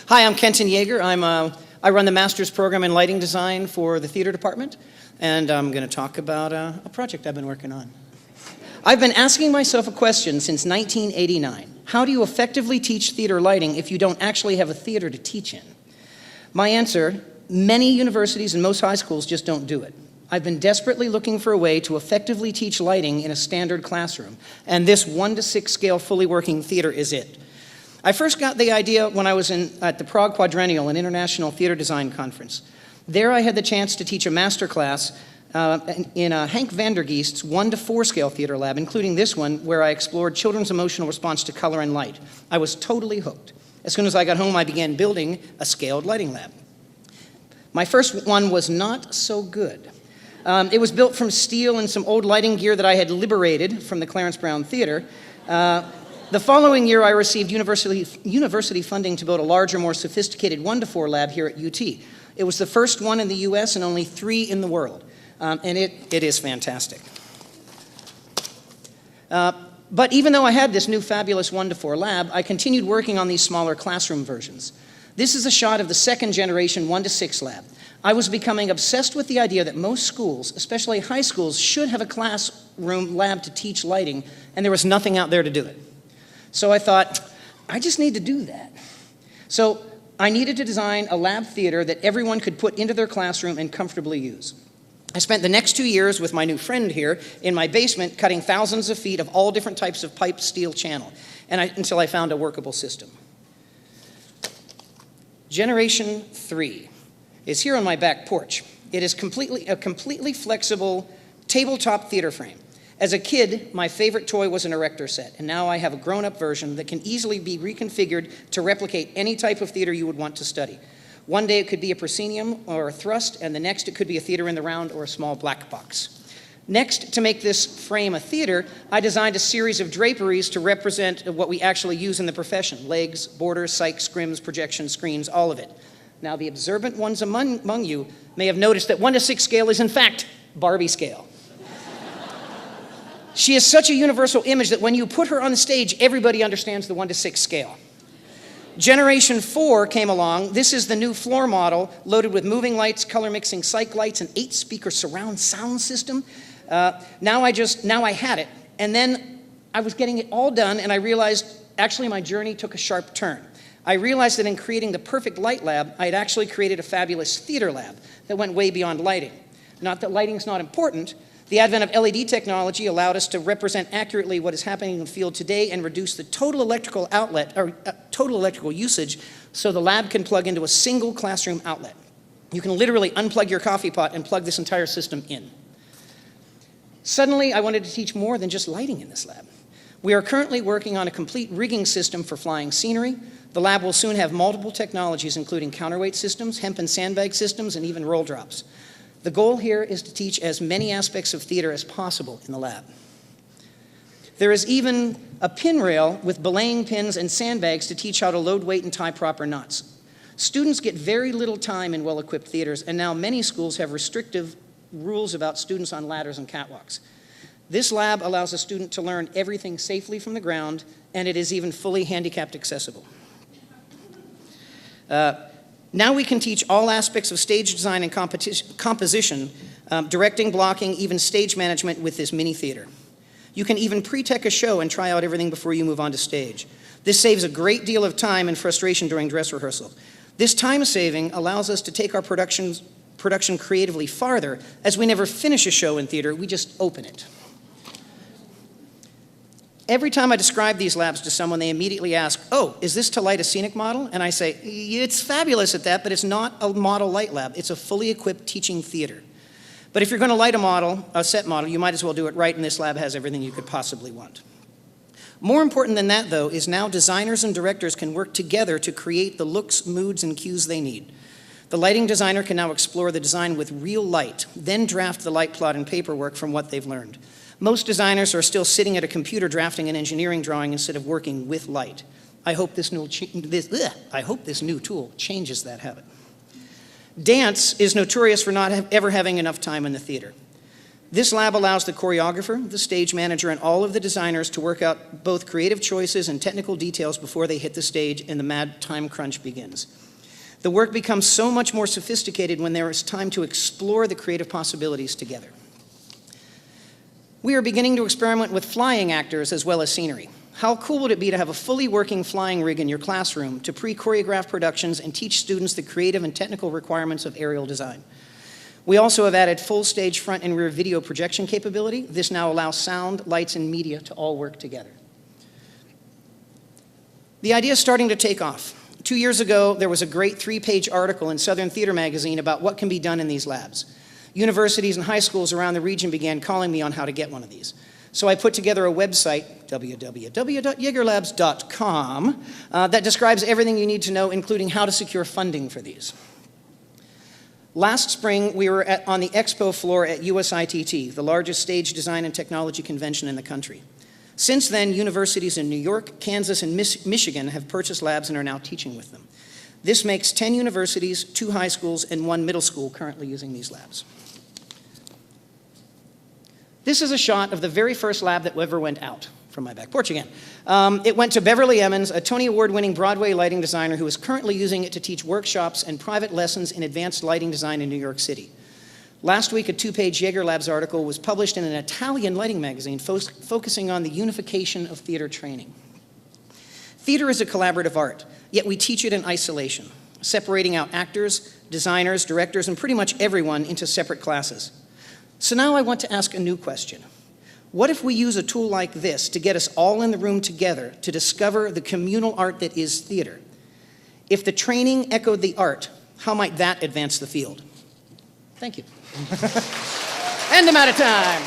Hi, I'm Kenton Yeager. I run the master's program in lighting design for the theater department, and I'm going to talk about a project I've been working on. I've been asking myself a question since 1989. How do you effectively teach theater lighting if you don't actually have a theater to teach in? My answer, many universities and most high schools just don't do it. I've been desperately looking for a way to effectively teach lighting in a standard classroom, and this 1:6 scale fully working theater is it. I first got the idea when I was at the Prague Quadrennial, an international theater design conference. There I had the chance to teach a master class in Hank Vandergeest's 1:4 scale theater lab, including this one where I explored children's emotional response to color and light. I was totally hooked. As soon as I got home, I began building a scaled lighting lab. My first one was not so good. It was built from steel and some old lighting gear that I had liberated from the Clarence Brown Theater. The following year, I received university funding to build a larger, more sophisticated 1:4 lab here at UT. It was the first one in the US and only 3 in the world, and it is fantastic. But even though I had this new fabulous 1:4 lab, I continued working on these smaller classroom versions. This is a shot of the second generation 1:6 lab. I was becoming obsessed with the idea that most schools, especially high schools, should have a classroom lab to teach lighting, and there was nothing out there to do it. So I thought, I just need to do that. So I needed to design a lab theater that everyone could put into their classroom and comfortably use. I spent the next 2 years with my new friend here in my basement cutting thousands of feet of all different types of pipe steel channel until I found a workable system. Generation 3 is here on my back porch. It is a completely flexible tabletop theater frame. As a kid, my favorite toy was an erector set, and now I have a grown-up version that can easily be reconfigured to replicate any type of theater you would want to study. One day it could be a proscenium or a thrust, and the next it could be a theater in the round or a small black box. Next, to make this frame a theater, I designed a series of draperies to represent what we actually use in the profession: legs, borders, cyc, scrims, projection, screens, all of it. Now, the observant ones among you may have noticed that 1:6 scale is in fact Barbie scale. She is such a universal image that when you put her on the stage, everybody understands the 1:6 scale. Generation 4 came along. This is the new floor model, loaded with moving lights, color mixing cyc lights, an 8-speaker surround sound system. Now I had it, and then I was getting it all done, and I realized actually my journey took a sharp turn. I realized that in creating the perfect light lab, I had actually created a fabulous theater lab that went way beyond lighting. Not that lighting's not important. The advent of LED technology allowed us to represent accurately what is happening in the field today and reduce the total electrical usage so the lab can plug into a single classroom outlet. You can literally unplug your coffee pot and plug this entire system in. Suddenly, I wanted to teach more than just lighting in this lab. We are currently working on a complete rigging system for flying scenery. The lab will soon have multiple technologies, including counterweight systems, hemp and sandbag systems, and even roll drops. The goal here is to teach as many aspects of theater as possible in the lab. There is even a pin rail with belaying pins and sandbags to teach how to load weight and tie proper knots. Students get very little time in well-equipped theaters, and now many schools have restrictive rules about students on ladders and catwalks. This lab allows a student to learn everything safely from the ground, and it is even fully handicapped accessible. Now we can teach all aspects of stage design and composition, directing, blocking, even stage management with this mini theater. You can even pre-tech a show and try out everything before you move onto stage. This saves a great deal of time and frustration during dress rehearsal. This time saving allows us to take our production creatively farther, as we never finish a show in theater, we just open it. Every time I describe these labs to someone, they immediately ask, "Oh, is this to light a scenic model?" And I say, "It's fabulous at that, but it's not a model light lab. It's a fully equipped teaching theater. But if you're going to light a set model, you might as well do it right, and this lab has everything you could possibly want." More important than that, though, is now designers and directors can work together to create the looks, moods, and cues they need. The lighting designer can now explore the design with real light, then draft the light plot and paperwork from what they've learned. Most designers are still sitting at a computer drafting an engineering drawing instead of working with light. I hope this new tool changes that habit. Dance is notorious for not ever having enough time in the theater. This lab allows the choreographer, the stage manager, and all of the designers to work out both creative choices and technical details before they hit the stage and the mad time crunch begins. The work becomes so much more sophisticated when there is time to explore the creative possibilities together. We are beginning to experiment with flying actors as well as scenery. How cool would it be to have a fully working flying rig in your classroom to pre-choreograph productions and teach students the creative and technical requirements of aerial design? We also have added full stage front and rear video projection capability. This now allows sound, lights, and media to all work together. The idea is starting to take off. 2 years ago, there was a great 3-page article in Southern Theater magazine about what can be done in these labs. Universities and high schools around the region began calling me on how to get one of these. So I put together a website, www.yeagerlabs.com, that describes everything you need to know, including how to secure funding for these. Last spring, we were on the expo floor at USITT, the largest stage design and technology convention in the country. Since then, universities in New York, Kansas, and Michigan have purchased labs and are now teaching with them. This makes 10 universities, 2 high schools, and 1 middle school currently using these labs. This is a shot of the very first lab that ever went out, from my back porch again. It went to Beverly Emmons, a Tony Award-winning Broadway lighting designer who is currently using it to teach workshops and private lessons in advanced lighting design in New York City. Last week, a 2-page Yeagerlabs article was published in an Italian lighting magazine focusing on the unification of theater training. Theater is a collaborative art, yet we teach it in isolation, separating out actors, designers, directors, and pretty much everyone into separate classes. So now I want to ask a new question. What if we use a tool like this to get us all in the room together to discover the communal art that is theater? If the training echoed the art, how might that advance the field? Thank you. And I'm out of time.